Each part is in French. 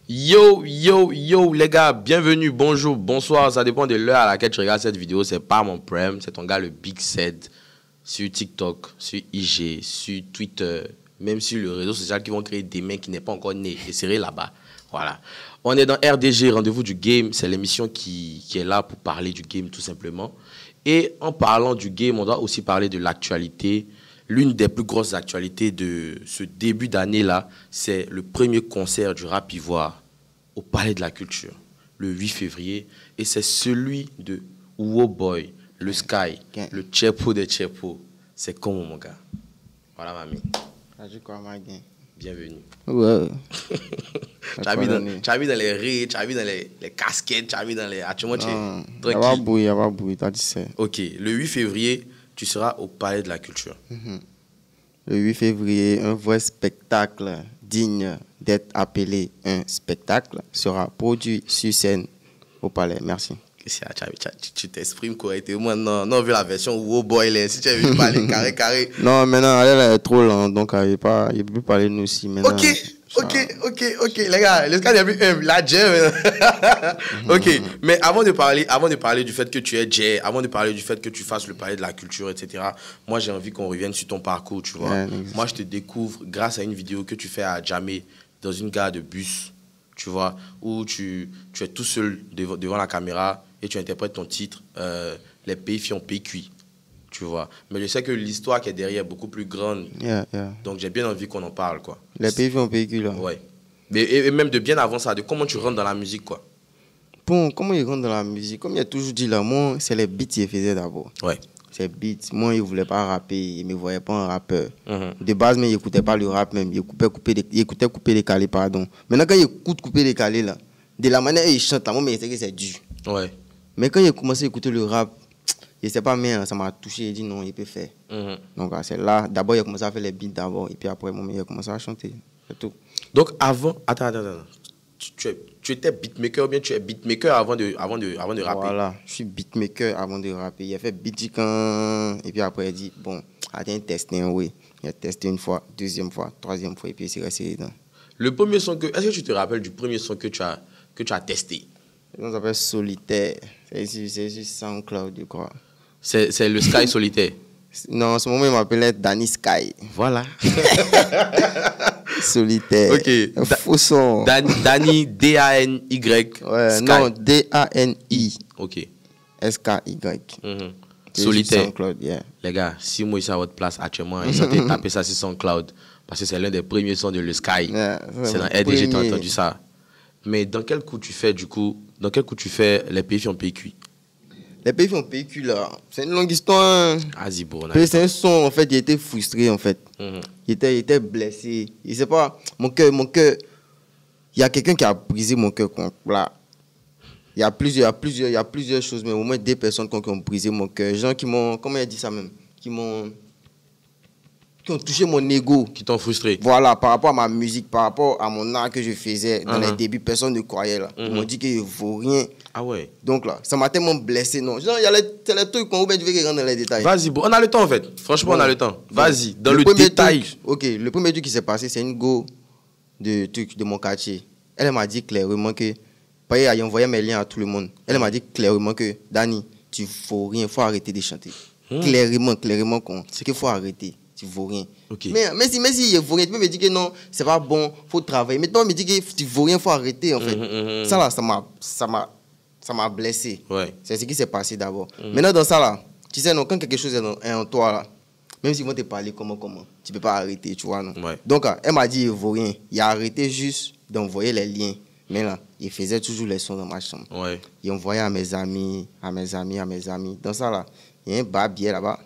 Yo les gars, bienvenue, bonjour, bonsoir, ça dépend de l'heure à laquelle tu regardes cette vidéo, c'est pas mon problème, c'est ton gars le Big Sed sur TikTok, sur IG, sur Twitter, même sur le réseau social qui vont créer des mecs qui n'est pas encore né et serré là-bas. Voilà. On est dans RDG, Rendez-vous du Game, c'est l'émission qui est là pour parler du game tout simplement. Et en parlant du game, on doit aussi parler de l'actualité. L'une des plus grosses actualités de ce début d'année-là, c'est le premier concert du rap ivoire au Palais de la Culture, le 8 février. Et c'est celui de Uwo Boy, le Sky, le Chepo de Chepo. C'est comment, mon gars? Voilà, mamie. Bienvenue. Ouais. Tu as mis dans les rires, tu as mis dans les casquettes, tu as mis dans les... Ah, tu montres, tranquille. Il va bouiller, t'as dit ça. Ok, le 8 février, tu seras au Palais de la Culture. Le 8 février, un vrai spectacle digne d'être appelé un spectacle sera produit sur scène au Palais. Merci. Tu t'exprimes correctement. Non, vu la version Uwo Boy, là, si tu as vu parler carré. Non, maintenant, elle est trop lente, donc il ne peut plus parler de nous aussi. Maintenant, Ok, les gars, le cas est plus humble, la jam. Ok, mais avant de parler du fait que tu es Jay, avant de parler du fait que tu fasses le Palais de la Culture, etc., moi, j'ai envie qu'on revienne sur ton parcours, tu vois. Moi, je te découvre grâce à une vidéo que tu fais à Djamé dans une gare de bus, tu vois, où tu es tout seul devant la caméra et tu interprètes ton titre, Les pays filles ont PQ, tu vois. Mais je sais que l'histoire qui est derrière est beaucoup plus grande. Donc, j'ai bien envie qu'on en parle, quoi. Les pays filles ont PQ, là. Ouais. Et même de bien avant ça, de comment tu rentres dans la musique, quoi. Bon, comment il rentre dans la musique? Comme il a toujours dit là, moi, c'est les beats qu'il faisait d'abord. Ouais. C'est beats. Moi, il ne voulait pas rapper, il ne me voyait pas un rappeur. De base, mais il n'écoutait pas le rap même. Il écoutait couper décalé, pardon. Maintenant, quand il écoute couper décalé, là, de la manière dont il chante, là, moi, mais c'est dur. Ouais. Mais quand il a commencé à écouter le rap, je ne sais pas, mais ça m'a touché. Il dit non, il peut faire. Donc, c'est là. D'abord, il a commencé à faire les beats d'abord. Et puis après, moi, il a commencé à chanter. C'est tout. Donc, avant. Attends. Tu étais beatmaker ou bien tu es beatmaker avant de rapper? Voilà, je suis beatmaker avant de rapper. Il a fait beatmaker et puis après il a dit bon, attends, tester oui. Il a testé une fois, deuxième fois, troisième fois et puis il s'est resté dedans. Le premier son est-ce que tu te rappelles du premier son que tu as testé? Ça s'appelle Solitaire. C'est sur SoundCloud, je crois. C'est le Sky Solitaire. Non, en ce moment il m'appelait Danny Sky. Voilà. Solitaire. Ok. Faux son. Danny, D-A-N-Y. Ouais, Sky. non, D-A-N-I. Ok. S-K-Y. Solitaire. SoundCloud, yeah. Les gars, si moi je suis à votre place actuellement, ils sont taper ça sur SoundCloud parce que c'est l'un des premiers sons de le Sky. Yeah, c'est dans RDG, t'as entendu ça. Mais dans quel coup tu fais les pays filles ont PQ? Les pays ont PQ là, c'est une longue histoire. Vas-y, bon. C'est un son, en fait, il était frustré, en fait. Il était blessé. Il sait pas, mon cœur, il y a quelqu'un qui a brisé mon cœur. Là. Il y a plusieurs choses, mais au moins 2 personnes qui ont brisé mon cœur. Gens qui m'ont, comment il dit ça même, qui ont touché mon ego. Qui t'ont frustré. Voilà, par rapport à ma musique, par rapport à mon art que je faisais dans les débuts, personne ne croyait là. Ils m'ont dit qu'il ne vaut rien. Ah ouais. Donc là, ça m'a tellement blessé. Non, genre, il y a les trucs qu'on oublie de rentrer dans les détails. Vas-y, bon, on a le temps en fait. Franchement, on a le temps. Vas-y, dans le détail. Le premier truc qui s'est passé, c'est une go de mon quartier. Elle m'a dit clairement que, elle a envoyé mes liens à tout le monde. Elle m'a dit clairement que, Danny, tu ne vaux rien, il faut arrêter de chanter. Clairement, c'est qu'il faut arrêter. Tu ne vaux rien. Okay. Mais si il vaut rien, tu peux me dire que non, c'est pas bon, il faut travailler. Mais toi, me dis que tu ne vaux rien, il faut arrêter en fait. Ça là, ça m'a blessé. Ouais. C'est ce qui s'est passé d'abord. Maintenant, dans ça là, tu sais, non, quand quelque chose est en toi là, même s'ils vont te parler comment, tu ne peux pas arrêter, tu vois, non? Ouais. Donc, elle m'a dit, il ne vaut rien. Il a arrêté juste d'envoyer les liens. Mais là, il faisait toujours les sons dans ma chambre. Ouais. Il envoyait à mes amis. Dans ça là, il y a un barbier là-bas.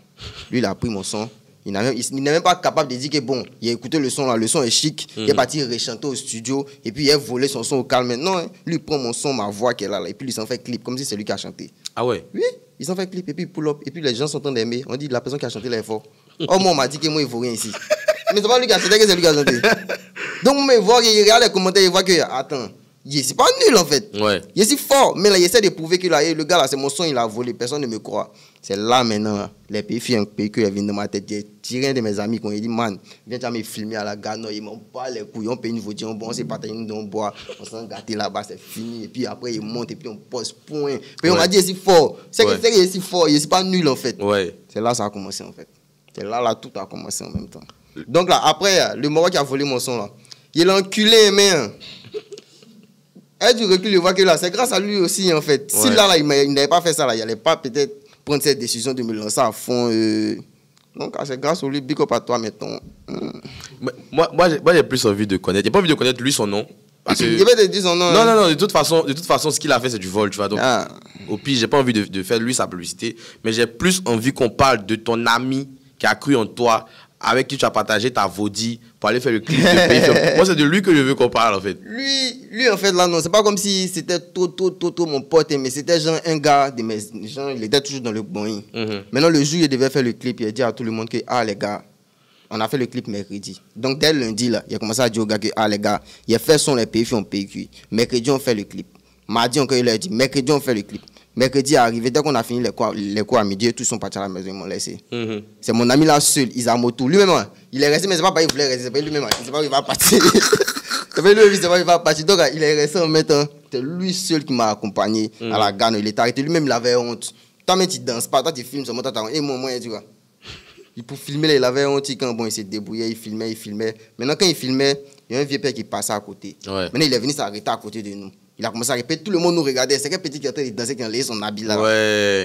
Lui, il a pris mon son. Il n'est même pas capable de dire que bon, il a écouté le son là, le son est chic, il est parti rechanter au studio et puis il a volé son son au calme. Non, lui il prend mon son, ma voix qui est là, et puis il s'en fait clip comme si c'est lui qui a chanté. Ah ouais? Oui, il s'en fait clip et puis il pull up et puis les gens sont en train d'aimer. On dit la personne qui a chanté là est fort. Oh moi on m'a dit que moi il faut rien ici. Mais c'est pas lui qui a chanté, que c'est lui qui a chanté. Donc moi il voit, il regarde les commentaires, il voit que attends, C'est pas nul en fait. Ouais. Il est si fort, mais là, il essaie de prouver que là, le gars là, c'est mon son, il a volé, personne ne me croit. C'est là maintenant, là, les pays filles, un pays qui viennent de ma tête. J'ai tiré un de mes amis qui ont dit, man, viens me filmer à la gare, non, ils m'ont pas les couilles, on paye une voiture, on s'est partagé, on boit, on s'est gâté là-bas, c'est fini. Et puis après, ils montent et puis on pose point. Puis on m'a dit, il est si fort. C'est qu'il est si fort, il est pas nul en fait. Ouais. C'est là que ça a commencé en fait. C'est là, tout a commencé en même temps. Donc là, après, le Maroc qui a volé mon son là, il a enculé, mais. Et du recul, il voit que là, c'est grâce à lui aussi, en fait. Si là, il n'avait pas fait ça, là, il n'allait pas peut-être prendre cette décision de me lancer à fond. Donc, c'est grâce à lui, big up à toi, mettons. Moi, j'ai plus envie de connaître. J'ai pas envie de connaître lui, son nom. Parce que... Il va te dire son nom. Non, de toute façon, ce qu'il a fait, c'est du vol, tu vois. Donc, au pire, j'ai pas envie de faire lui sa publicité. Mais j'ai plus envie qu'on parle de ton ami qui a cru en toi, avec qui tu as partagé ta vaudie pour aller faire le clip de Pays. Moi, c'est de lui que je veux qu'on parle, en fait. Lui, en fait, là, non, c'est pas comme si c'était Toto, mon pote, mais c'était genre un gars de mes gens, il était toujours dans le bon. Maintenant, le jour où il devait faire le clip, il a dit à tout le monde que, les gars, on a fait le clip mercredi. Donc, dès lundi, là, il a commencé à dire aux gars que, les gars, il a fait son les pays on PQ. Mercredi, on fait le clip. Mardi, encore, il a dit, mercredi, on fait le clip. Mercredi est arrivé, dès qu'on a fini les cours à midi, tous sont partis à la maison, ils m'ont laissé. C'est mon ami là seul, Isamoto. Lui-même, il est resté, mais c'est pas parce qu'il voulait rester, c'est pas lui-même, il sait pas où il va partir. C'est pas lui, il sait pas où il va partir. Donc, il est resté en même temps. C'est lui seul qui m'a accompagné à la gare. Il est arrêté, lui-même, il avait honte. Toi, même, tu danses pas, toi, tu filmes, seulement, t'as honte. Et moi, tu vois. Pour filmer, là, il avait honte quand bon, il s'est débrouillé, il filmait. Maintenant, quand il filmait, il y a un vieux père qui passait à côté. Maintenant, il est venu s'arrêter à côté de nous. Il a commencé à répéter, tout le monde nous regardait. C'est quel petit qui était dansé, qui a laissé son habit là.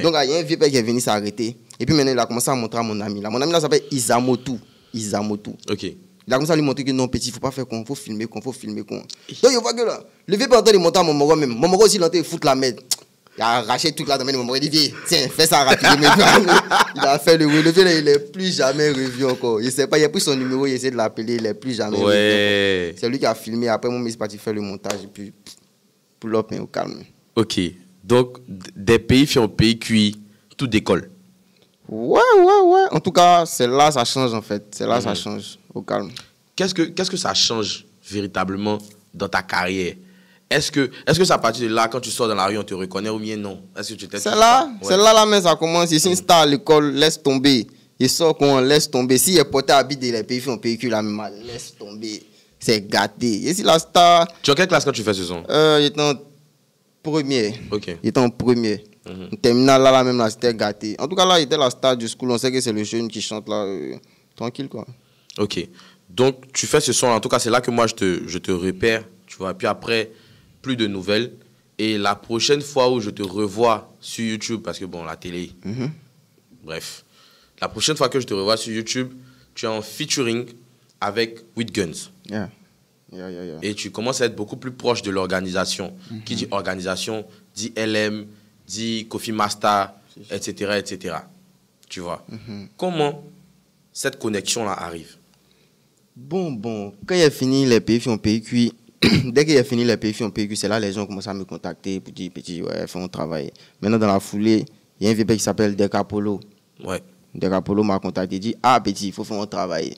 Donc, il y a un vieux père qui est venu s'arrêter. Et puis maintenant, il a commencé à montrer à mon ami là. Mon ami là s'appelle Isamoto. Ok. Il a commencé à lui montrer que non, petit, il ne faut pas faire con, il faut filmer con. Donc, il voit que là, le vieux père est en train de monter à mon moro même. Mon moro aussi, il est en train de foutre la merde. Il a arraché tout là, mon moro, il dit, tiens, fais ça rapidement. Il a fait le vieux là, il n'est plus jamais revu encore. Il ne sait pas, il a pris son numéro, il essaie de l'appeler, il n'est plus jamais revu. C'est lui qui a filmé. Après, mon est parti faire le montage. Et puis, pull up, mais au calme. Ok. Donc, des pays fait un pays cuit, tout décolle. Ouais. En tout cas, c'est là ça change en fait. C'est là ça change, au calme. Qu'est-ce que ça change véritablement dans ta carrière? Est-ce que c'est à partir de là, quand tu sors dans la rue, on te reconnaît ou bien non? Est-ce que tu c'est là, mais ça commence. Ici, une star à l'école, laisse tomber. Il sort qu'on laisse tomber. Si il est porté à habiter les pays, on pécule la même, laisse tomber. C'est gâté. Et si la star. Tu es en quelle classe quand tu fais ce son? Il est en premier. Ok. Il était en premier. En terminale, là, même, là, c'était gâté. En tout cas, là, il était la star du school. On sait que c'est le jeune qui chante là. Tranquille, quoi. Ok. Donc, tu fais ce son. En tout cas, c'est là que moi, je te repère. Tu vois. Puis après, plus de nouvelles. Et la prochaine fois où je te revois sur YouTube, parce que bon, la télé. Bref. La prochaine fois que je te revois sur YouTube, tu es en featuring avec With Guns. Yeah. Et tu commences à être beaucoup plus proche de l'organisation. Qui dit organisation, dit LM, dit Kofi Masta, etc. Tu vois. Comment cette connexion-là arrive? Bon. Quand il a fini les pays on PQ, dès qu'il a fini les pays on PQ, c'est là les gens commencent à me contacter pour dire, petit, ouais, fais un travail. Maintenant, dans la foulée, il y a un vieux qui s'appelle Decapolo. Ouais. Decapolo m'a contacté, il dit, petit, il faut faire un travail.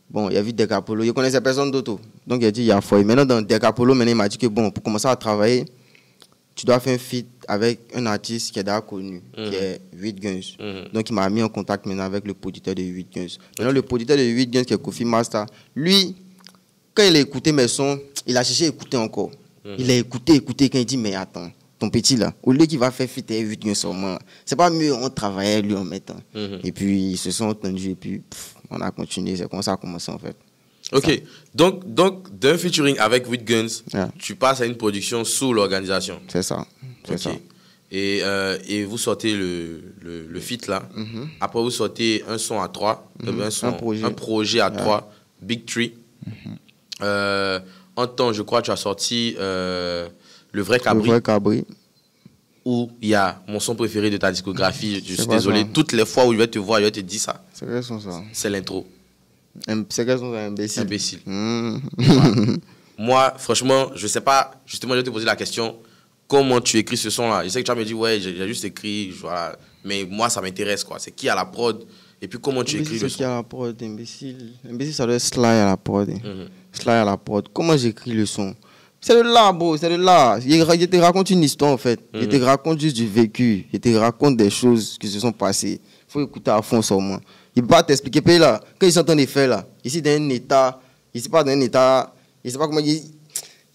Bon, il a vu Decapolo, il connaissait personne d'autre. Donc, il a dit, il y a foi. Maintenant, dans Decapolo, il m'a dit que bon, pour commencer à travailler, tu dois faire un feat avec un artiste qui est déjà connu, qui est 8 Guns. Donc, il m'a mis en contact maintenant avec le producteur de 8 Guns. Maintenant, le producteur de 8 Guns, qui est Kofi Masta, lui, quand il a écouté mes sons, il a cherché à écouter encore. Il a écouté, quand il dit, mais attends, ton petit là, au lieu qu'il va faire feat avec 8 Guns seulement, c'est pas mieux, on travaillait lui en mettant. Et puis, ils se sont entendus, et puis, on a continué. C'est comme ça a commencé, en fait. Ok. Donc d'un featuring avec With Guns, tu passes à une production sous l'organisation. C'est ça. Ça. Et vous sortez le feat là. Après, vous sortez un son à 3. Un projet à 3. Big Tree. En temps, je crois, tu as sorti Le Vrai Cabri. Le Vrai Cabri. Où il y a mon son préféré de ta discographie. Je suis désolé. Toutes les fois où je vais te voir, je vais te dire ça. C'est quel son ça? C'est l'intro. C'est quel son ça? Imbécile. Moi, franchement, je sais pas. Justement, je vais te poser la question. Comment tu écris ce son-là? Je sais que tu vas me dire, ouais, j'ai juste écrit. Voilà. Mais moi, ça m'intéresse, quoi. C'est qui à la prod? Et puis, comment tu écris le son? C'est qui à la prod? Imbécile, ça doit être Sly à la prod. Sly à la prod. Comment j'écris le son? C'est de là, bro, c'est de là. Il te raconte une histoire, en fait. Il te raconte juste du vécu. Il te raconte des choses qui se sont passées. Il faut écouter à fond ça, au moins. Il ne peut pas t'expliquer. Puis là, quand ils sont en train de faire, là, ici, dans un état, ici, pas dans un état, je sais pas comment dire.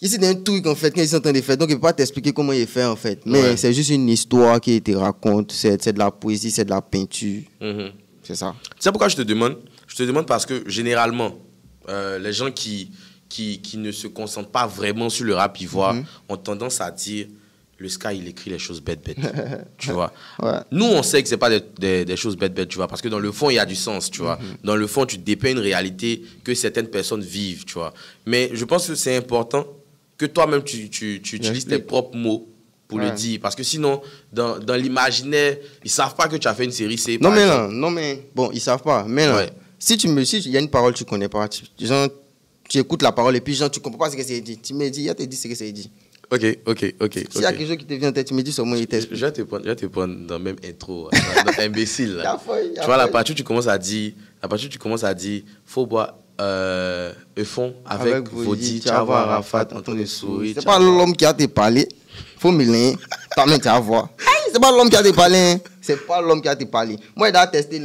Ici, dans un truc, en fait, quand ils sont en train de faire. Donc, il ne peut pas t'expliquer comment il fait, en fait. Mais c'est juste une histoire qui te raconte. C'est de la poésie, c'est de la peinture. C'est ça. Tu sais pourquoi je te demande? Je te demande parce que, généralement, les gens qui ne se concentrent pas vraiment sur le rap ivoire ont tendance à dire le Sky il écrit les choses bêtes tu vois. Nous on sait que c'est pas des choses bêtes tu vois, parce que dans le fond il y a du sens, tu vois. Dans le fond tu dépeins une réalité que certaines personnes vivent, tu vois. Mais je pense que c'est important que toi-même tu utilises tes propres mots pour le dire, parce que sinon dans l'imaginaire ils savent pas que tu as fait une série C. Non mais bon ils savent pas, mais là, si il y a une parole que tu connais pas, tu écoutes la parole et puis genre, tu comprends pas ce que c'est dit. Tu me dis, il y a te dit ce que c'est dit. Ok. S'il y a quelque chose qui te vient en tête, tu me dis seulement il t'explique. Je vais te prendre dans le même intro, dans imbécile. Là. Tu vois, la partie où tu commences à dire, faut boire fond avec Vodi, tu vas voir Arafat en train de sourire. C'est pas l'homme qui a te parlé. Faut me l'aider. Toi-même, tu vas voir. C'est pas l'homme qui a te parlé. C'est pas l'homme qui a te parlé. Moi, il dois tester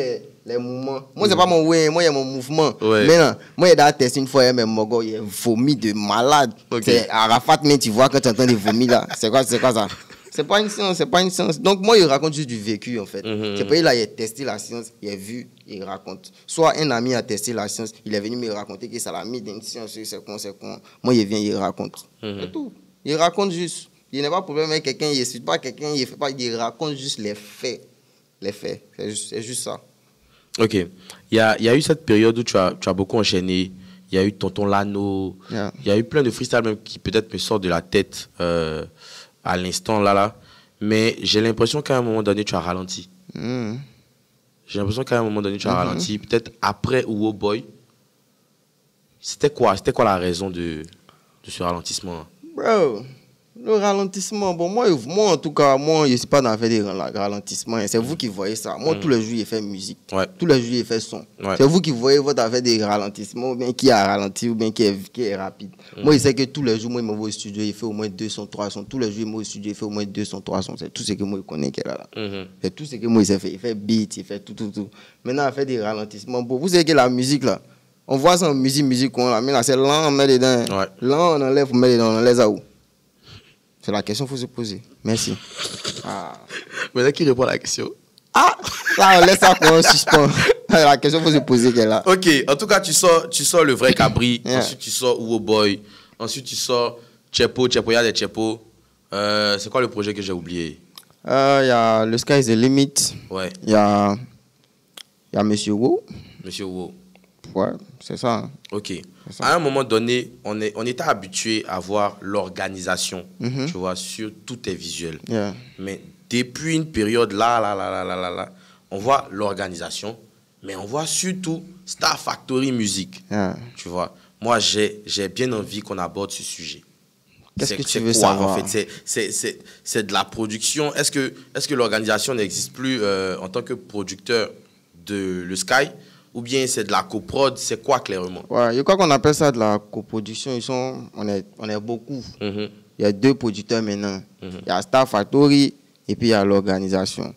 les mouvements. Moi, c'est pas mon way, moi, il y a mon mouvement. Mais non, moi, il doit tester une fois, mais mon gars, il a vomi de malade. C'est Arafat, mais tu vois quand tu entends des vomis là. C'est quoi ça? C'est pas une science. Donc, moi, il raconte juste du vécu, en fait. C'est pas il a testé la science, il a vu, il raconte. Soit un ami a testé la science, il est venu me raconter que ça l'a mis dans une science, c'est con. Moi, il vient, il raconte. C'est tout. Il raconte juste. Il n'y a pas de problème avec quelqu'un, il ne suit pas quelqu'un, il fait pas, il raconte juste les faits. Les faits, c'est juste ça. Ok. Il y a eu cette période où tu as beaucoup enchaîné. Il y a eu Tonton Lano. Il y a eu plein de freestyles même qui peut-être me sortent de la tête à l'instant là. Mais j'ai l'impression qu'à un moment donné, tu as ralenti. J'ai l'impression qu'à un moment donné, tu as ralenti. Peut-être après Uwo Boy. C'était quoi la raison de ce ralentissement? Bro, le ralentissement, bon, moi en tout cas, moi, je ne suis pas dans l'affaire des ralentissements. C'est vous qui voyez ça. Moi, tous les jours, j'ai fait musique. Tous les jours, j'ai fait son. C'est vous qui voyez votre affaire des ralentissements, ou bien qui a ralenti, ou bien qui est rapide. Moi, je sais que tous les jours, moi, je me vais au studio, il fait au moins 200, 300. Tous les jours, je me vais au studio, il fait au moins 200, 300. C'est tout ce que moi, je connais qu'elle a là. C'est tout ce que moi, il fait. Il fait beat, il fait tout. Maintenant, il fait des ralentissements. Bon, vous savez que la musique, là, on voit ça en musique, on la met là, c'est lent, on met dedans. Lent, on enlève, on met dedans, on laisse à où? C'est la question qu'il faut se poser. Merci. Maintenant, qui répond à la question? Là, on laisse ça pour un suspens. La question qu'il faut se poser qu'elle a. Ok, en tout cas, tu sors le vrai Cabri. Ensuite, tu sors Uwo Boy. Ensuite, tu sors Chepo, il y a des Chepo. C'est quoi le projet que j'ai oublié? Il y a le Sky is the Limit. Il y a Monsieur Wo. Monsieur Wo. Ouais, c'est ça. Ok. À un moment donné, on était habitué à voir l'organisation, tu vois, sur tous tes visuels. Mais depuis une période là, on voit l'organisation, mais on voit surtout Star Factory Music. Tu vois. Moi, j'ai bien envie qu'on aborde ce sujet. Qu'est-ce que tu veux savoir? En fait, c'est de la production. Est-ce que l'organisation n'existe plus en tant que producteur de le Sky? Ou bien c'est de la coprod, c'est quoi clairement? Je crois qu'on appelle ça de la coproduction. On est beaucoup. Il y a 2 producteurs maintenant. Il y a Star Factory et puis il y a l'organisation.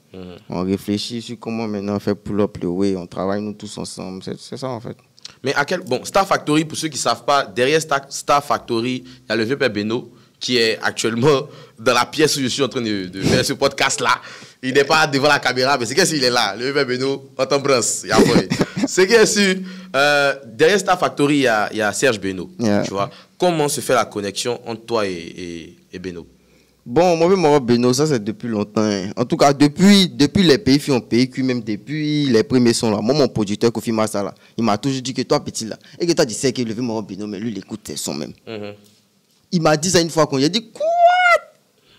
On réfléchit sur comment maintenant on fait pull-up le way. On travaille nous tous ensemble. C'est ça en fait. Mais Star Factory, pour ceux qui ne savent pas, derrière Star Factory, il y a le vieux Père Beno qui est actuellement dans la pièce où je suis en train de faire ce podcast-là. Il n'est pas devant la caméra, mais c'est qu'est-ce qu'il est là? Le vieux Père Beno, on t'embrasse. C'est qu'il est sûr. Derrière Star Factory, il y a Serge Beno. Tu vois. Comment se fait la connexion entre toi et Beno? Bon, moi, Beno, ça c'est depuis longtemps. En tout cas, depuis les pays ont PQ, même depuis les premiers sons là. Moi, mon producteur Kofi Massa là, il m'a toujours dit que toi, petit là, et que toi, tu sais que le vieux Beno, mais lui, il écoute tes sons même. Il m'a dit ça une fois qu'on lui a dit quoi?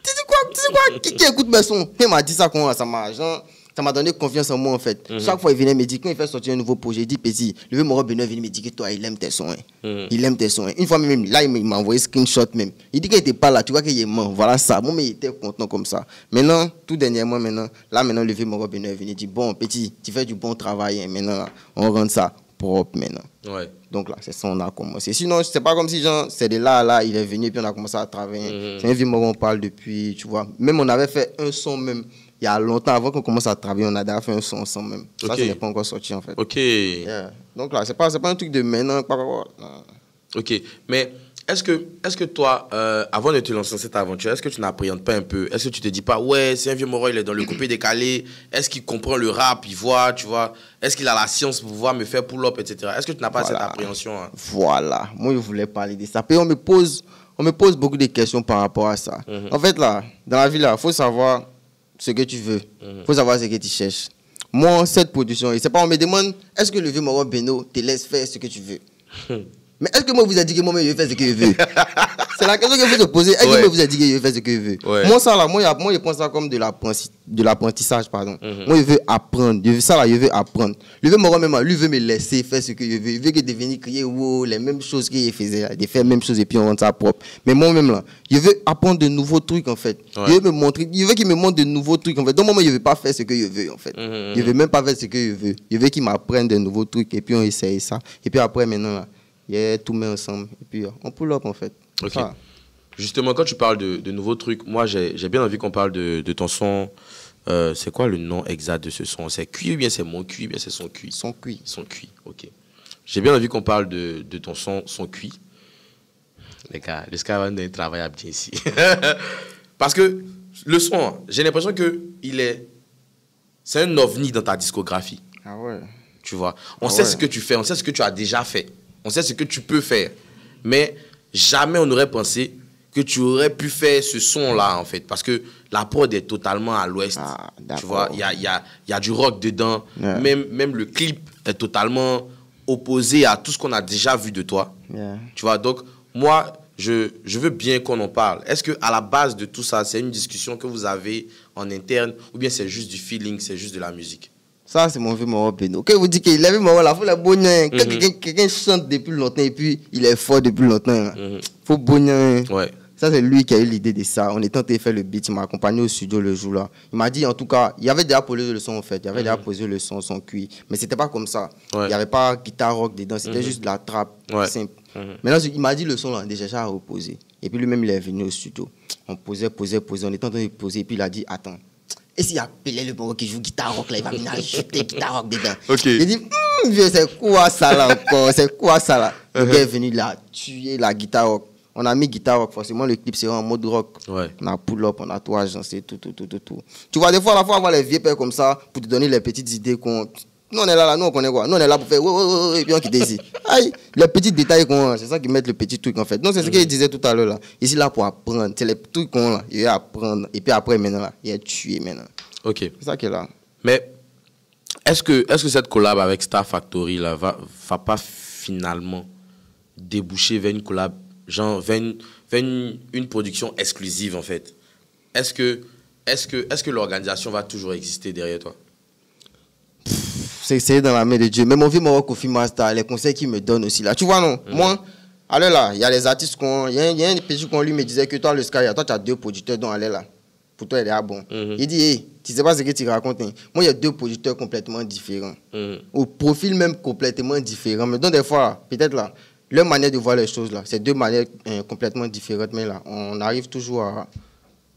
Tu sais quoi? Qui écoute mes sons? Il m'a dit ça quand ça m'a donné confiance en moi en fait. Chaque fois il venait me dire, quand il fait sortir un nouveau projet, il dit petit, le vieux Moro Beno vient me dire que toi il aime tes sons. Il aime tes sons. Une fois même là il m'a envoyé screenshot même. Il dit qu'il était pas là, tu vois qu'il est mort. Voilà ça. Moi mais il était content comme ça. Maintenant, tout dernièrement maintenant, le vieux Moro Beno est venu dire bon petit, tu fais du bon travail maintenant là, on rentre ça. propre maintenant. Ouais. Donc là, c'est ça, on a commencé. Sinon, c'est pas comme si, genre, c'est de là, il est venu, et puis on a commencé à travailler. C'est un vieux moment, on parle depuis, tu vois. Même, on avait fait un son, même, il y a longtemps, avant qu'on commence à travailler, on a déjà fait un son ensemble, même. Ça, ça n'est pas encore sorti, en fait. Ok. Yeah. Donc là, c'est pas un truc de maintenant. Ok. Mais est-ce que toi, avant de te lancer dans cette aventure, est-ce que tu n'appréhendes pas un peu? Est-ce que tu te dis pas, ouais, c'est un vieux Moro, il est dans le coupé décalé. Est-ce qu'il comprend le rap, il voit, tu vois? Est-ce qu'il a la science pour pouvoir me faire pull-up, etc. Est-ce que tu n'as pas cette appréhension? Hein? Voilà. Moi, je voulais parler de ça. Puis on me pose beaucoup de questions par rapport à ça. En fait, là, dans la vie, là, il faut savoir ce que tu veux. Il faut savoir ce que tu cherches. Moi, cette production, et c'est pas, on me demande, est-ce que le vieux Moro Beno te laisse faire ce que tu veux? Mais est-ce que moi, vous ai dit que moi, je vais faire ce que je veux? C'est la question que vous te posez. Est-ce que moi, vous ai dit que je vais faire ce que je veux? Moi, ça, là, moi, je pense ça comme de l'apprentissage, pardon. Moi, je veux apprendre. Je veux apprendre. Le vieux Moro, même, lui, veut me laisser faire ce que je veux. Il veut que de venir crier, wow, les mêmes choses qu'il faisait, de faire les mêmes choses et puis on rend ça propre. Mais moi-même, là, je veux apprendre de nouveaux trucs, en fait. Je veux me montrer, je veux qu'il me montre de nouveaux trucs, en fait. Donc, moi, je ne veux pas faire ce que je veux, en fait. Je ne veux même pas faire ce que je veux. Je veux qu'il m'apprenne de nouveaux trucs et puis on essaye ça. Et puis après, maintenant, là, tout met ensemble et puis on pull up en fait. Ok. Justement, quand tu parles de nouveaux trucs, moi j'ai bien envie qu'on parle de ton son. C'est quoi le nom exact de ce son? C'est Cuit ou bien c'est Mon Cuit ou bien c'est Son Cuit? Son Cuit. Son Cuit, ok. J'ai bien envie qu'on parle de ton son Cuit. Les gars, le Skyvan travaille bien ici. Parce que le son, j'ai l'impression que c'est un ovni dans ta discographie. Ah ouais. Tu vois, on sait ce que tu fais, on sait ce que tu as déjà fait. On sait ce que tu peux faire. Mais jamais on n'aurait pensé que tu aurais pu faire ce son-là, en fait. Parce que la prod est totalement à l'ouest. Ah, tu vois, il y a du rock dedans. Yeah. Même le clip est totalement opposé à tout ce qu'on a déjà vu de toi. Yeah. Tu vois, donc, moi, je veux bien qu'on en parle. Est-ce qu'à la base de tout ça, c'est une discussion que vous avez en interne ou bien c'est juste du feeling, c'est juste de la musique? Ça, c'est mon vieux Moro Beno. Quand vous dites qu'il est vieux Moro, il faut la bonne. Quand quelqu'un chante depuis longtemps et puis il est fort depuis longtemps, il faut bonne. Ouais. Ça, c'est lui qui a eu l'idée de ça. On était en train de faire le beat. Il m'a accompagné au studio le jour-là. Il m'a dit, en tout cas, il avait déjà posé le son, en fait. Il avait déjà posé le son, son cuit. Mais c'était pas comme ça. Il n'y avait pas guitare rock dedans. C'était juste de la trappe simple. Maintenant, il m'a dit le son, là, déjà, à reposer. Et puis lui-même, il est venu au studio. On posait. On était en train de poser. Et puis il a dit, attends. Et s'il appelait le Moro qui joue guitare rock, là, il va venir ajouter guitare rock dedans. Okay. Il dit, c'est quoi ça là encore? C'est quoi ça là? Le gars est venu là, tuer la guitare rock. On a mis guitare rock, forcément le clip c'est en mode rock. Ouais. On a pull up, on a tout agencé, tout. Tu vois, des fois, à la fois, avoir les vieux pères comme ça pour te donner les petites idées qu'on. Nous, on est là, nous, on connaît quoi. Nous, on est là pour faire ouais, et puis on quitte ici. Aïe, les petits détails qu'on a, c'est ça qui met le petit truc en fait. Donc, c'est ce qu'il disait tout à l'heure là. Ici, là, pour apprendre. C'est les trucs qu'on a, il va apprendre. Et puis après, maintenant, là, il est tué maintenant. Ok. C'est ça qui est là. Mais est-ce que cette collab avec Star Factory là, va pas finalement déboucher vers une collab, genre vers une production exclusive en fait? Est-ce que l'organisation va toujours exister derrière toi? C'est dans la main de Dieu. Mais mon vieux Moro Kofi Master, les conseils qu'il me donne aussi là. Tu vois non? Moi, allez là, il y a les artistes il y a un petit qu'on lui me disait que toi le Sky, toi tu as 2 producteurs dont allez là. Pour toi, il est bon. Il dit, hey, tu sais pas ce que tu racontes. Hein. Moi, il y a 2 producteurs complètement différents. Au profil même complètement différent. Mais donc, des fois, peut-être là, leur manière de voir les choses là, c'est 2 manières complètement différentes. Mais là, on arrive toujours à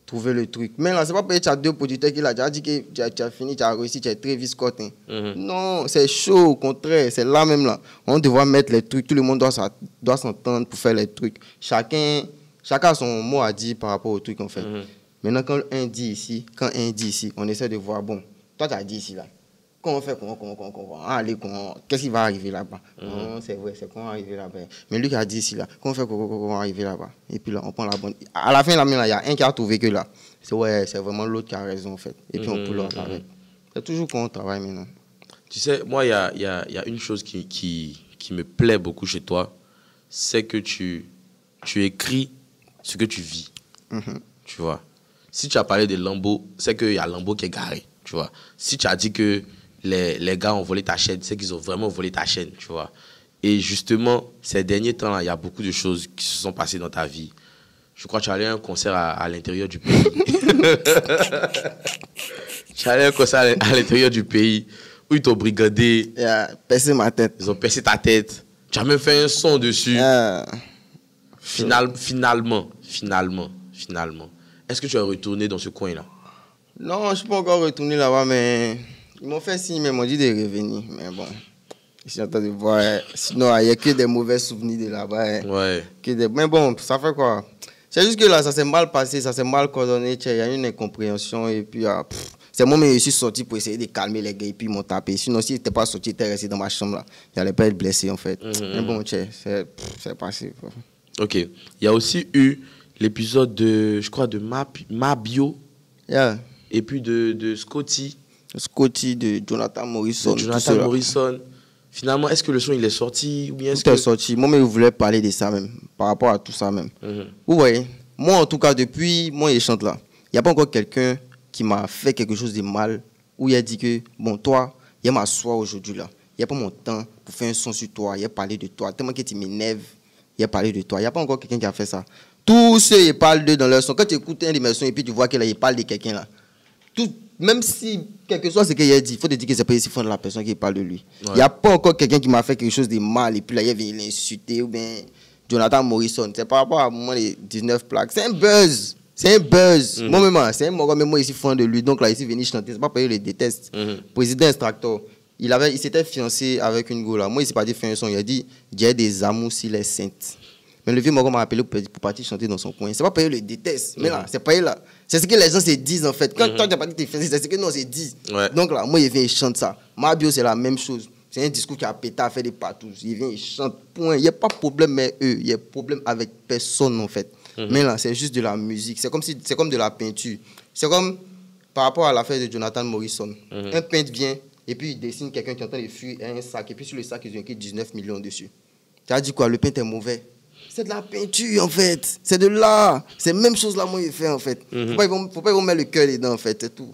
trouver le truc. Mais là, c'est pas parce que tu as 2 producteurs qui l'ont déjà dit que tu as fini, tu as réussi, tu es Travis Scott. Hein. Non, c'est chaud, au contraire. C'est là même là. On doit mettre les trucs. Tout le monde doit s'entendre pour faire les trucs. Chacun a son mot à dire par rapport au truc en fait. Maintenant, quand un dit ici, on essaie de voir, bon, toi, tu as dit ici, là. Comment on fait, qu'est-ce qui va arriver là-bas? Non, c'est vrai, c'est comment arriver là-bas. Mais lui qui a dit ici, là, comment on fait, comment arriver là-bas? Et puis là, on prend la bonne. À la fin, il y a un qui a trouvé que là. C'est vraiment l'autre qui a raison, en fait. Et puis on peut l'autre avec. C'est toujours qu'on travaille maintenant. Tu sais, moi, il y a une chose qui me plaît beaucoup chez toi, c'est que tu écris ce que tu vis. Tu vois? Si tu as parlé de Lambo, c'est qu'il y a Lambo qui est garé, tu vois. Si tu as dit que les gars ont volé ta chaîne, c'est qu'ils ont vraiment volé ta chaîne, tu vois. Et justement, ces derniers temps-là, il y a beaucoup de choses qui se sont passées dans ta vie. Je crois que tu allais à un concert à l'intérieur du pays. Tu allais à un concert à l'intérieur du pays où ils t'ont brigadé. Percé ma tête. Ils ont percé ta tête. Tu as même fait un son dessus. Finalement. Est-ce que tu es retourné dans ce coin-là? Non, je ne suis pas encore retourné là-bas, mais ils m'ont fait signe, mais ils m'ont dit de revenir. Mais bon, je suis en train de voir. Sinon, il n'y a que des mauvais souvenirs de là-bas. Ouais. Mais bon, ça fait quoi? C'est juste que là, ça s'est mal passé, ça s'est mal coordonné. Il y a eu une incompréhension. Et puis, c'est moi-même je suis sorti pour essayer de calmer les gars. Et puis, ils m'ont tapé. Sinon, s'ils n'étaient pas sortis, ils étaient restés dans ma chambre. Ils n'allaient pas être blessés, en fait. Mais bon, c'est passé. Quoi. Ok. Il y a aussi eu l'épisode de, je crois, de Mabio. Yeah. Et puis de Scotty. Scotty, de Jonathan Morrison. De Jonathan Morrison. Finalement, est-ce que le son il est sorti ou bien tout est sorti. Moi-même, je voulais parler de ça même, par rapport à tout ça même. Vous voyez, moi en tout cas, depuis moi je chante là, il n'y a pas encore quelqu'un qui m'a fait quelque chose de mal, où il a dit que, bon, toi, il y a m'asseoir aujourd'hui là, il n'y a pas mon temps pour faire un son sur toi, il y a parlé de toi, tellement que tu m'énerves, il y a parlé de toi. Il n'y a pas encore quelqu'un qui a fait ça. Tous ceux, ils parlent d'eux dans leur son. Quand tu écoutes un de mes sons et puis tu vois qu'il parle de quelqu'un là, même si, quel que soit ce qu'il a dit, il faut te dire que c'est pas ici fond de la personne qui parle de lui. Il n'y a pas encore quelqu'un qui m'a fait quelque chose de mal et puis là, il vient l'insulter ou bien Jonathan Morrison. C'est par rapport à moi, les 19 plaques. C'est un buzz. C'est un buzz. Moi-même, c'est un moron, mais moi, ici, fond de lui. Donc là, ici, venu chanter. C'est pas parce qu'il le déteste. Président Extractor, il s'était fiancé avec une go là. Moi, il s'est pas dit faire un son. Il a dit, j'ai des amours s'il est sainte. Mais le vieux Moron m'a appelé pour partir chanter dans son coin. C'est pas parce qu'il le déteste. Mais là, c'est pas là. C'est ce que les gens se disent en fait. Quand toi, tu n'as pas dit que tu fais, c'est ce que nous on se dit. Ouais. Donc là, moi, il vient, il chante ça. Mabio, c'est la même chose. C'est un discours qui a pété à faire des patous. Il vient, il chante. Point. Il n'y a pas de problème avec eux. Il y a problème avec personne en fait. Mais là, c'est juste de la musique. C'est comme de la peinture. C'est comme par rapport à l'affaire de Jonathan Morrison. Un peintre vient et puis il dessine quelqu'un qui est en train de fuir un sac. Et puis sur le sac, ils ont écrit 19 millions dessus. Tu as dit quoi? Le peintre est mauvais. C'est de la peinture en fait. C'est de l'art. C'est la même chose là, moi, il fait en fait. Faut pas y mettre le cœur dedans en fait. C'est tout.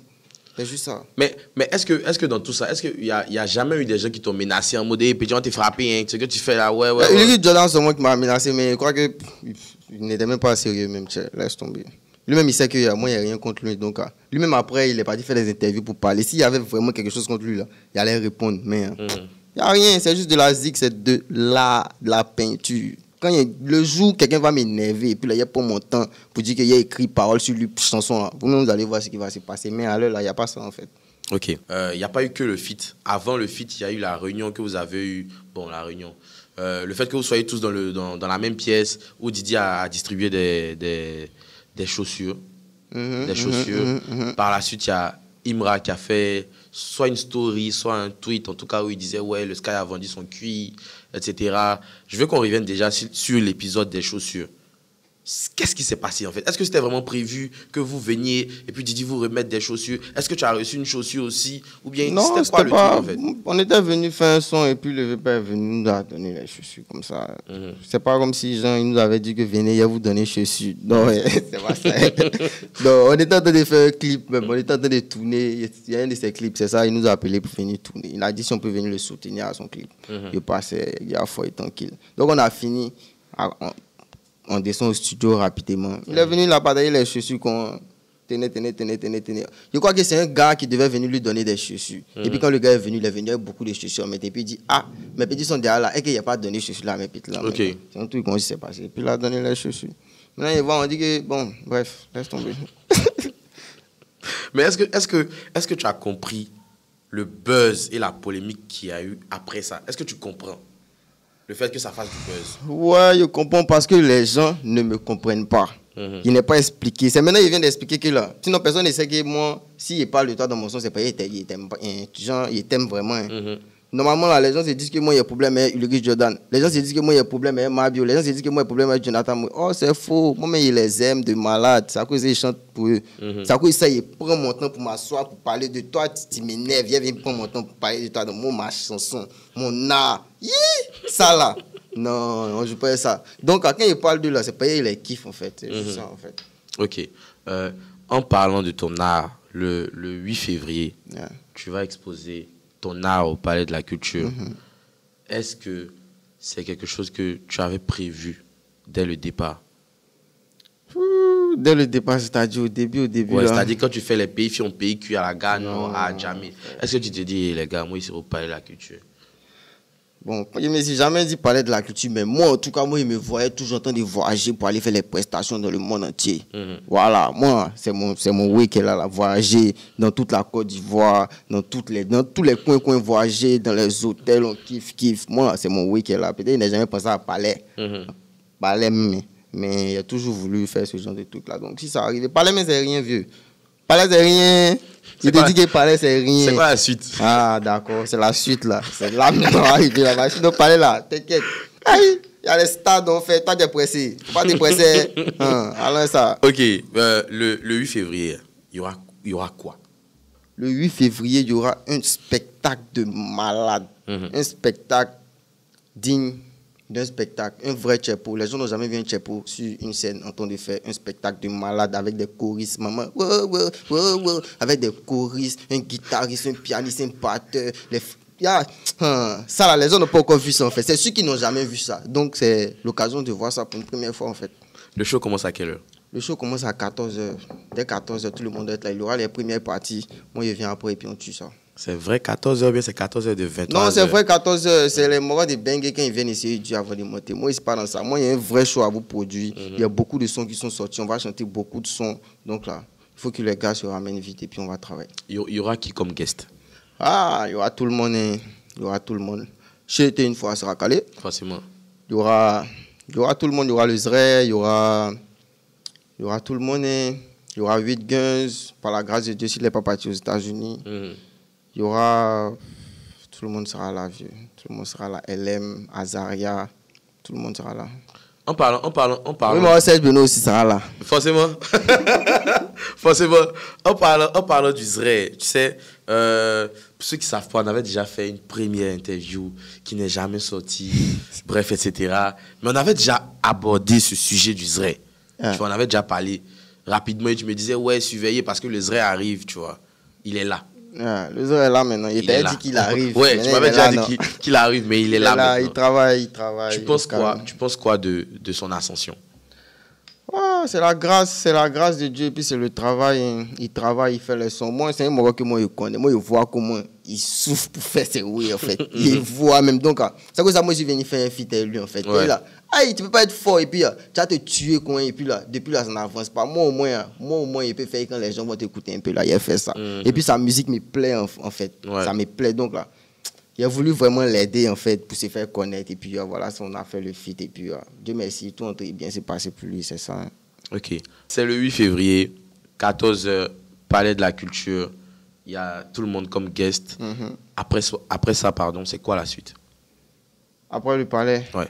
C'est juste ça. Mais est-ce que dans tout ça, est-ce qu'il y a jamais eu des gens qui t'ont menacé en mode, puis on t'es frappé, hein, ce que tu fais là, ouais. Ulrich Jordan, c'est moi qui m'a menacé, mais je crois qu'il n'était même pas sérieux même. Laisse tomber. Lui-même, il sait que moi, il n'y a rien contre lui. Donc, lui-même, après, il est parti faire des interviews pour parler. S'il y avait vraiment quelque chose contre lui, là, il allait répondre. Mais il n'y a rien. C'est juste de la zik, c'est de la peinture. Le jour quelqu'un va m'énerver et puis là il n'y a pas mon temps pour dire qu'il y a écrit parole sur lui chanson là, vous allez voir ce qui va se passer, mais à l'heure là il n'y a pas ça en fait. Ok, il n'y a pas eu que le feat. Avant le feat, il y a eu la réunion que vous avez eue. Bon, la réunion. Le fait que vous soyez tous dans la même pièce où Didi a distribué des chaussures. Des chaussures. Par la suite, il y a Imra qui a fait soit une story, soit un tweet, en tout cas où il disait ouais, le Sky a vendu son cuir, etc. Je veux qu'on revienne déjà sur l'épisode des chaussures. Qu'est-ce qui s'est passé en fait? Est-ce que c'était vraiment prévu que vous veniez et puis Didi vous remettre des chaussures? Est-ce que tu as reçu une chaussure aussi? Ou bien non, c'était quoi le truc en fait? On était venu faire un son et puis le père est venu nous a donné les chaussures comme ça. C'est pas comme si Jean il nous avait dit que venez, il va vous donner chaussures. Non, c'est pas ça. Donc, on était en train de faire un clip, même. On était en train de tourner. Il y a un de ces clips, c'est ça, il nous a appelé pour venir tourner. Il a dit si on peut venir le soutenir à son clip. Il passait, il a foi tranquille. Donc on a fini. On descend au studio rapidement. Il est venu là batailler les chaussures qu'on tenait. Je crois que c'est un gars qui devait venir lui donner des chaussures. Et puis quand le gars est venu avec beaucoup de chaussures. Et puis il dit, mes petits sont derrière là. Et qu'il n'y a pas donné chaussures là à mes petits là. Okay. C'est un truc comment s'est passé. Et puis il a donné les chaussures. Maintenant il va, on dit que, bon, bref, laisse tomber. Mais est-ce que tu as compris le buzz et la polémique qu'il y a eu après ça? Est-ce que tu comprends le fait que ça fasse du buzz? Ouais, je comprends parce que les gens ne me comprennent pas. Il n'est pas expliqué. C'est maintenant qu'il vient d'expliquer que là. Sinon, personne ne sait que moi, s'il parle de toi dans mon son, c'est pas il t'aime vraiment. Normalement, là, les gens se disent que moi, il y a un problème avec Ulrich Jordan. Les gens se disent que moi, il y a un problème avec Mabio. Les gens se disent que moi, il y a un problème avec Jonathan. Oh, c'est faux. Moi, mais il les aime de malade. C'est à cause qu'ils chantent pour eux. C'est à cause ça, il prend mon temps pour m'asseoir, pour parler de toi. Tu m'énerves. Viens prendre mon temps pour parler de toi dans ma chanson, mon art. Ça là. Non, on ne joue pas ça. Donc, quand il parle de là, c'est pas il les kiffe en fait. C'est juste ça en fait. Ok. En parlant de ton art, le 8 février, tu vas exposer ton art au Palais de la Culture. Est-ce que c'est quelque chose que tu avais prévu dès le départ? Dès le départ, c'est-à-dire au début. Ouais, là. c'est-à-dire quand tu fais les pays, on pays cuit à la gare, non, à jamais. Est-ce que tu te dis, les gars, moi, il faut parler de la culture? Bon, je ne me suis jamais dit parler de la culture, mais moi, en tout cas, moi, je me voyais toujours en train de voyager pour aller faire les prestations dans le monde entier. Voilà, moi, c'est mon way qu'elle a là, voyager dans toute la Côte d'Ivoire, dans tous les coins, voyager dans les hôtels, on kiffe. Moi, c'est mon way qu'elle a. Peut-être qu'il n'a jamais pensé à Palais. Palais, mais il a toujours voulu faire ce genre de truc-là. Donc, si ça arrive, Palais, mais c'est rien, vieux. Palais, c'est rien. Je te dis que Palais, c'est rien. C'est quoi la suite? Ah, d'accord, c'est la suite, là. C'est là, maintenant, arrivé, la machine de Palais, là. T'inquiète. Aïe, il y a les stades, on fait. Toi, tu es pressé. Faut pas te presser. Alors, ça. Ok, le 8 février, il y aura quoi? Le 8 février, il y aura un spectacle de malade. Un spectacle digne d'un spectacle, un vrai tchepo. Les gens n'ont jamais vu un tchepo sur une scène en train de faire un spectacle de malade avec des choristes, maman, avec des choristes, un guitariste, un pianiste, un batteur. Ça là, les gens n'ont pas encore vu ça en fait. C'est ceux qui n'ont jamais vu ça. Donc c'est l'occasion de voir ça pour une première fois en fait. Le show commence à quelle heure? Le show commence à 14h. Dès 14h, tout le monde est là. Il y aura les premières parties. Moi, je viens après et puis on tue ça. C'est vrai 14h bien c'est 14h de 23h? Non, c'est vrai 14h. C'est les moments de Bengue quand ils viennent essayer de avant de monter. Moi, c'est pas dans ça. Moi, il y a un vrai show à vous produire. Il y a beaucoup de sons qui sont sortis. On va chanter beaucoup de sons. Donc là, il faut que les gars se ramènent vite et puis on va travailler. Il y aura qui comme guest? Ah, il y aura tout le monde. Il y aura tout le monde. J'ai été une fois à Sera Calais. Forcément. Il y aura tout le monde. Il y aura le Zray. Il y aura tout le monde. Il y aura 8 guns. Par la grâce de Dieu, s'il n'est pas parti aux États-Unis. Il y aura... Tout le monde sera là, vieux. Tout le monde sera là. LM, Azaria, tout le monde sera là. En parlant. Oui, moi, Serge Benoît aussi sera là. Forcément. Forcément. En parlant du Zray, tu sais, pour ceux qui ne savent pas, on avait déjà fait une première interview qui n'est jamais sortie, bref, etc. Mais on avait déjà abordé ce sujet du Zray. Tu vois, on avait déjà parlé rapidement et tu me disais, ouais, surveillez parce que le Zray arrive, tu vois. Il est là. Le Zray est là maintenant. Il t'a dit qu'il arrive. Ouais, tu m'avais déjà dit qu'il arrive, mais il est là maintenant. Il travaille. Tu penses quoi de son ascension? Oh, c'est la grâce de Dieu et puis c'est le travail. Il travaille, il fait les sons. Moi, c'est un moment que moi je connais. Moi, je vois comment il souffre pour faire ses oui en fait. Il voit même. Donc, c'est comme ça moi je suis venu faire un feat avec lui en fait. Ouais. Et là, aïe, tu peux pas être fort et puis tu vas te tuer quoi et puis là, depuis là ça n'avance pas. Moi au moins il peut faire quand les gens vont t'écouter un peu là, il a fait ça. Et puis sa musique me plaît en fait. Ouais. Ça me plaît donc là. Il a voulu vraiment l'aider en fait pour se faire connaître et puis voilà, on a fait le feat et puis Dieu merci, tout est bien, c'est passé pour lui, c'est ça. Hein. Ok. C'est le 8 février, 14h, Palais de la Culture. Il y a tout le monde comme guest. Après ça, c'est quoi la suite? Après le Palais. Ouais.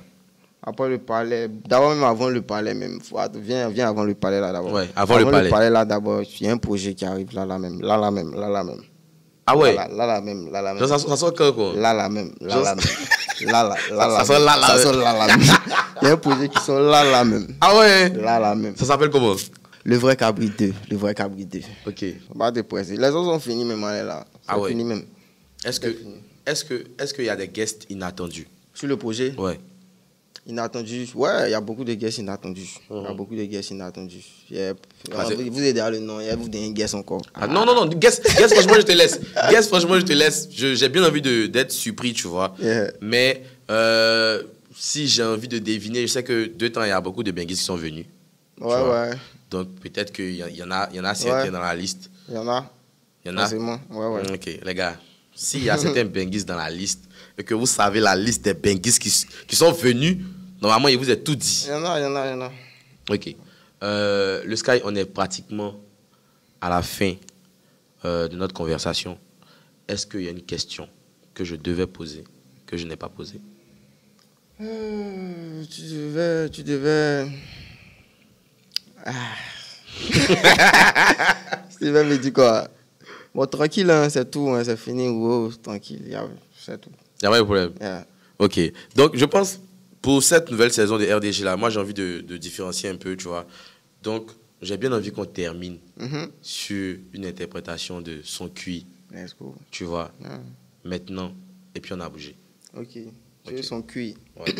Après le Palais, d'abord même avant le Palais même. Viens avant le Palais là d'abord. Ouais, avant le Palais. Le Palais là d'abord, il y a un projet qui arrive là même. Ah ouais? Là même. Genre, ça sent quoi? Là même. Ça sent là même. Il y a un projet qui sont là même. Ah ouais? Là même. Ça s'appelle comment? Le vrai Cabri 2. Ok. On va te presser. Les autres sont finis même là. Ah ouais? Fini même. Est-ce qu'il y a des guests inattendus? Sur le projet? Ouais. Inattendu, ouais, il y a beaucoup de guests inattendus. Vous êtes derrière le nom, il y a beaucoup de guests encore. Non, guest, franchement, je te laisse. Guest, franchement, je te laisse. J'ai bien envie d'être surpris, tu vois. Yeah. Mais si j'ai envie de deviner, je sais que deux temps, il y a beaucoup de benguistes qui sont venus. Ouais. Donc, peut-être qu'il y en a certains dans la liste. Il y en a. Forcément. Ouais. Ok, les gars, s'il y a certains benguistes dans la liste, et que vous savez la liste des benguistes qui sont venus, normalement, il vous est tout dit. Il y en a. Ok. Le Sky, on est pratiquement à la fin de notre conversation. Est-ce qu'il y a une question que je devais poser, que je n'ai pas posée? Tu devais... Tu devais me dire quoi? Bon, tranquille, hein, c'est tout, hein, c'est fini. Wow, tranquille, c'est tout. Il n'y a pas de problème. Yeah. Ok. Donc, je pense, pour cette nouvelle saison de RDG, là, moi, j'ai envie de différencier un peu, tu vois. Donc, j'ai bien envie qu'on termine sur une interprétation de Son Cuit. Let's go. Tu vois. Yeah. Maintenant, et puis on a bougé. Ok. Tu veux Son Cuit. Ouais.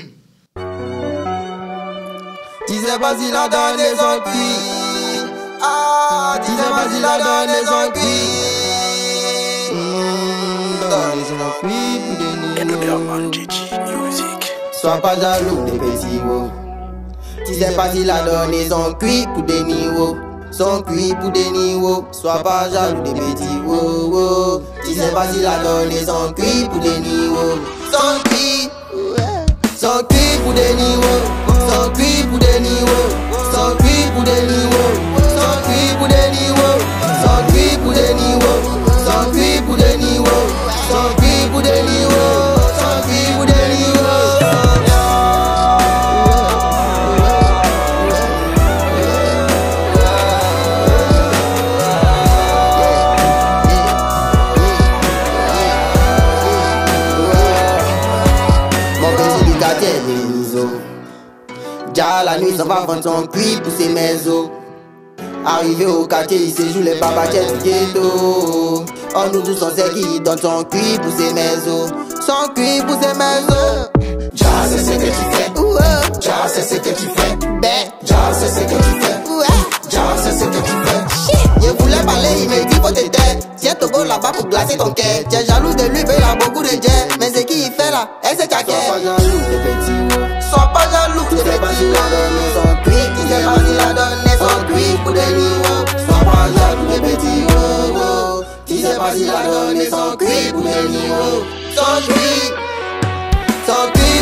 Tu sais pas s'il a donné son cuit. Ah, tu sais pas si la donne est en cuit. Donne est en cuit pour des niveaux. Sois pas jaloux des petits mots. Tu sais pas si la donne est en cuit pour des niveaux. Son cuit pour des niveaux. Sois pas jaloux des petits mots. Tu sais pas si la donne est en cuit pour des niveaux. Son cuit pour des niveaux. Son cuit pour des niveaux. Son cuit pour des niveaux. Son cuit pour des niveaux. Son cuit pour des niveaux. Son cuit pour des niveaux. Son cuit pour des niveaux. Son cuit pour des niveaux. Déjà la nuit, ça va vendre son cuit pour ses maisons. Arrivé au quartier, il séjoue les babachets du ghetto. On nous tous on sait qui donne son cuit pour ses maisons. Son cuit pour ses maisons. Ja, c'est ce que tu fais. Ja, c'est ce que tu fais. Ja, c'est ce que tu fais. Ja, c'est ce que tu fais. Je voulais parler, il me dit faut te taire. Tiens ton go là-bas pour glacer ton cœur. Tu es jaloux de lui, mais il a beaucoup de jet. Mais c'est qui il fait là? Elle c'est caquet. Sois pas jaloux des petits mots. Sois pas jaloux, Tu sais pas si la donne est son cuit. tu sais pas si la donne est son cuit pour des niveaux. Sois pas jaloux des petits mots. Tu sais pas si la donne est son cuit pour des niveaux. Son cuit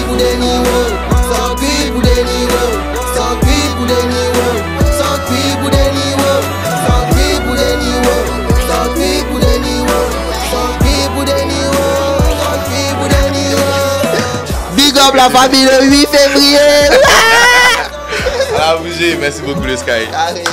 pour des niveaux. Son cuit pour des niveaux. Son cuit pour des niveaux. Son cuit pour des niveaux. Son cuit pour des niveaux. Son cuit pour des niveaux. Son cuit pour des niveaux. Son cuit pour des niveaux. Big up la famille le 8 février. À la bougie, merci beaucoup le Sky. Allez.